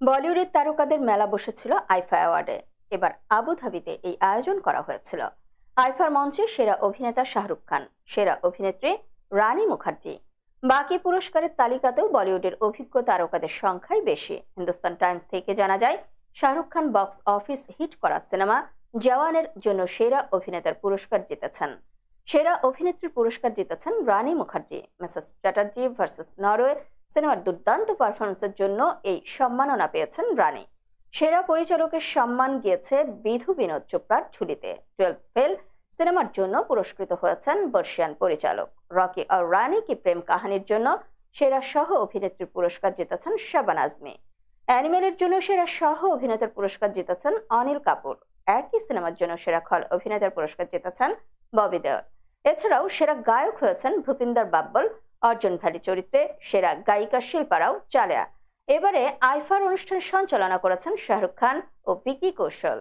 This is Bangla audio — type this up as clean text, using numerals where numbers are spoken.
বলিউডের তারকাদের মেলা বসেছিল আইফা অ্যাওয়ার্ডে। এবার আবুধাবিতে এই আয়োজন করা হয়েছিল। আইফার মঞ্চে সেরা অভিনেতা শাহরুখ খান, সেরা অভিনেত্রী রানী মুখার্জি। বাকি পুরস্কারের তালিকাতেও বলিউডের অভিজ্ঞ তারকাদের সংখ্যাই বেশি। হিন্দুস্তান টাইমস থেকে জানা যায়, Shahrukh Khan box office hit করা সিনেমা জওয়ানের জন্য সেরা অভিনেতার পুরস্কার জিতেছেন। সেরা অভিনেত্রীর পুরস্কার জিতেছেন Rani Mukherjee. Mrs Chatterjee versus Norway সিনেমার দুর্দান্ত পারফরমেন্সের জন্য এই সম্মাননা পেয়েছেন রানী। সেরা পরিচালকের সম্মান গিয়েছে বিধু বিনোদ চোপড়ার ঝুলিতে। 12 ফেল সিনেমার জন্য পুরস্কৃত হয়েছেন বর্ষিয়ান পরিচালক। রকি আর রানী কি প্রেম কাহানির জন্য সেরা সহ অভিনেত্রীর পুরস্কার জিতেছেন শাবানা আজমি। অ্যানিমেলের জন্য সেরা সহ অভিনেতার পুরস্কার জিতেছেন অনিল কাপুর। একই সিনেমার জন্য সেরা খল অভিনেতার পুরস্কার জিতেছেন ববি দেওল। এছাড়াও সেরা গায়ক হয়েছেন ভূপিন্দর বাব্বল। অর্জুন ভ্যালি চরিত্রে সেরা গায়িকা শিল্পারাও চালিয়া। এবারে আইফার অনুষ্ঠান সঞ্চালনা করেছেন শাহরুখ খান ও ভিকি কৌশল।